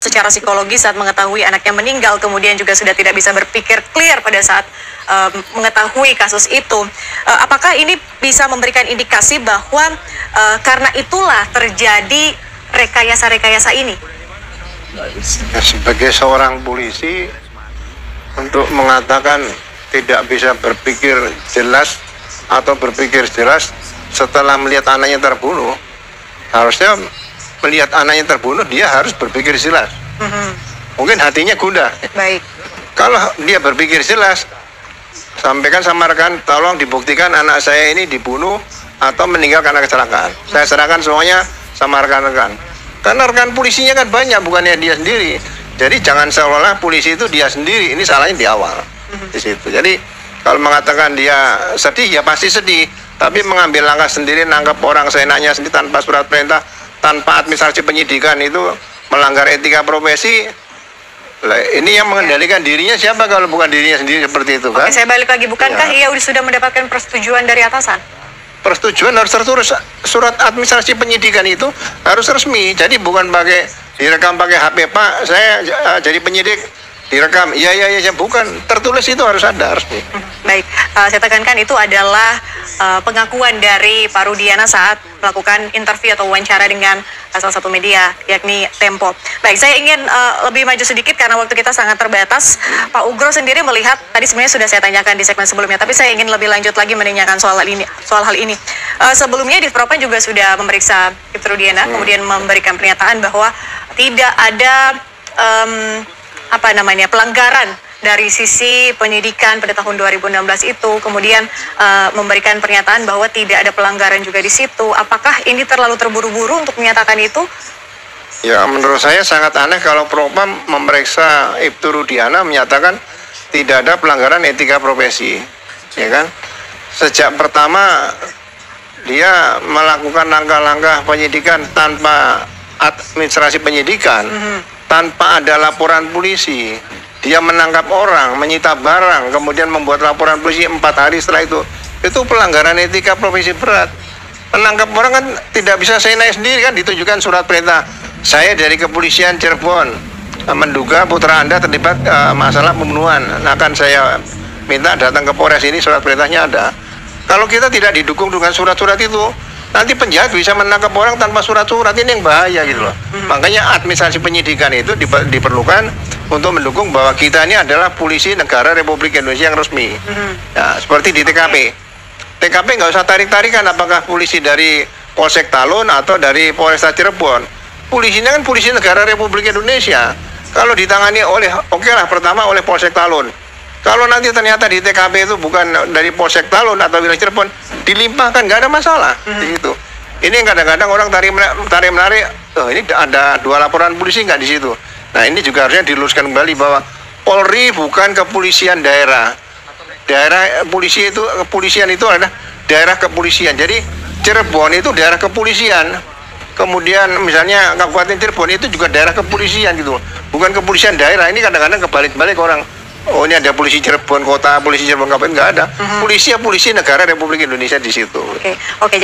secara psikologis saat mengetahui anaknya meninggal, kemudian juga sudah tidak bisa berpikir clear pada saat mengetahui kasus itu. Apakah ini bisa memberikan indikasi bahwa karena itulah terjadi rekayasa-rekayasa ini? Sebagai seorang polisi, untuk mengatakan tidak bisa berpikir jelas atau berpikir jelas setelah melihat anaknya terbunuh, harusnya melihat anaknya terbunuh dia harus berpikir jelas. Mungkin hatinya gundah. Baik. Kalau dia berpikir jelas, sampaikan sama rekan, tolong dibuktikan anak saya ini dibunuh atau meninggal karena kecelakaan. Saya serahkan semuanya sama rekan-rekan. Karena rekan polisinya kan banyak, bukannya dia sendiri. Jadi jangan seolah-olah polisi itu dia sendiri, ini salahnya di awal. Di situ. Jadi kalau mengatakan dia sedih, ya pasti sedih. Tapi mengambil langkah sendiri, nangkap orang seenaknya sendiri tanpa surat perintah, tanpa administrasi penyidikan, itu melanggar etika profesi. Ini yang mengendalikan dirinya siapa kalau bukan dirinya sendiri seperti itu, kan? Oke, saya balik lagi. Bukankah ia sudah mendapatkan persetujuan dari atasan? Persetujuan harus tertulis, surat administrasi penyidikan itu harus resmi. Jadi bukan pakai direkam pakai HP, Pak, saya jadi penyidik, direkam, iya, bukan, tertulis itu harus ada, resmi. Baik, saya tekankan itu adalah pengakuan dari Pak Rudiana saat melakukan interview atau wawancara dengan salah satu media, yakni Tempo. Baik, saya ingin lebih maju sedikit karena waktu kita sangat terbatas. Pak Ugro sendiri melihat, tadi sebenarnya sudah saya tanyakan di segmen sebelumnya, tapi saya ingin lebih lanjut lagi menanyakan soal hal ini. Sebelumnya di Propam juga sudah memeriksa Ibtu Rudiana, kemudian memberikan pernyataan bahwa tidak ada pelanggaran dari sisi penyidikan pada tahun 2016 itu, kemudian memberikan pernyataan bahwa tidak ada pelanggaran juga di situ. Apakah ini terlalu terburu-buru untuk menyatakan itu? Ya, menurut saya sangat aneh kalau Propam memeriksa Ibtu Rudiana menyatakan tidak ada pelanggaran etika profesi, ya kan? Sejak pertama dia melakukan langkah-langkah penyidikan tanpa administrasi penyidikan, tanpa ada laporan polisi. Dia menangkap orang, menyita barang, kemudian membuat laporan polisi 4 hari setelah itu pelanggaran etika profesi berat. Menangkap orang kan tidak bisa saya naik sendiri, kan ditunjukkan surat perintah. Saya dari kepolisian Cirebon menduga putra Anda terlibat masalah pembunuhan. Akan saya minta datang ke Polres, ini surat perintahnya ada. Kalau kita tidak didukung dengan surat-surat itu, nanti penjahat bisa menangkap orang tanpa surat-surat, ini yang bahaya gitu loh. Makanya administrasi penyidikan itu diperlukan untuk mendukung bahwa kita ini adalah polisi negara Republik Indonesia yang resmi. Nah, seperti di TKP. TKP nggak usah tarik-tarikan apakah polisi dari Polsek Talun atau dari Polresta Cirebon. Polisinya kan polisi negara Republik Indonesia. Kalau ditangani oleh, pertama oleh Polsek Talun. Kalau nanti ternyata di TKP itu bukan dari Polsek Talun atau wilayah Cirebon, dilimpahkan, nggak ada masalah. Gitu. Ini yang kadang-kadang orang tarik-menarik, ini ada 2 laporan polisi nggak di situ. Nah, ini juga harusnya diluruskan kembali bahwa Polri bukan kepolisian daerah. Kepolisian itu adalah daerah kepolisian. Jadi Cirebon itu daerah kepolisian. Kemudian misalnya Kabupaten Cirebon itu juga daerah kepolisian gitu. Bukan kepolisian daerah. Ini kadang-kadang kebalik-balik orang. Oh, ini ada polisi Cirebon kota, polisi Cirebon kabupaten, nggak ada. Polisi negara Republik Indonesia di situ. Oke.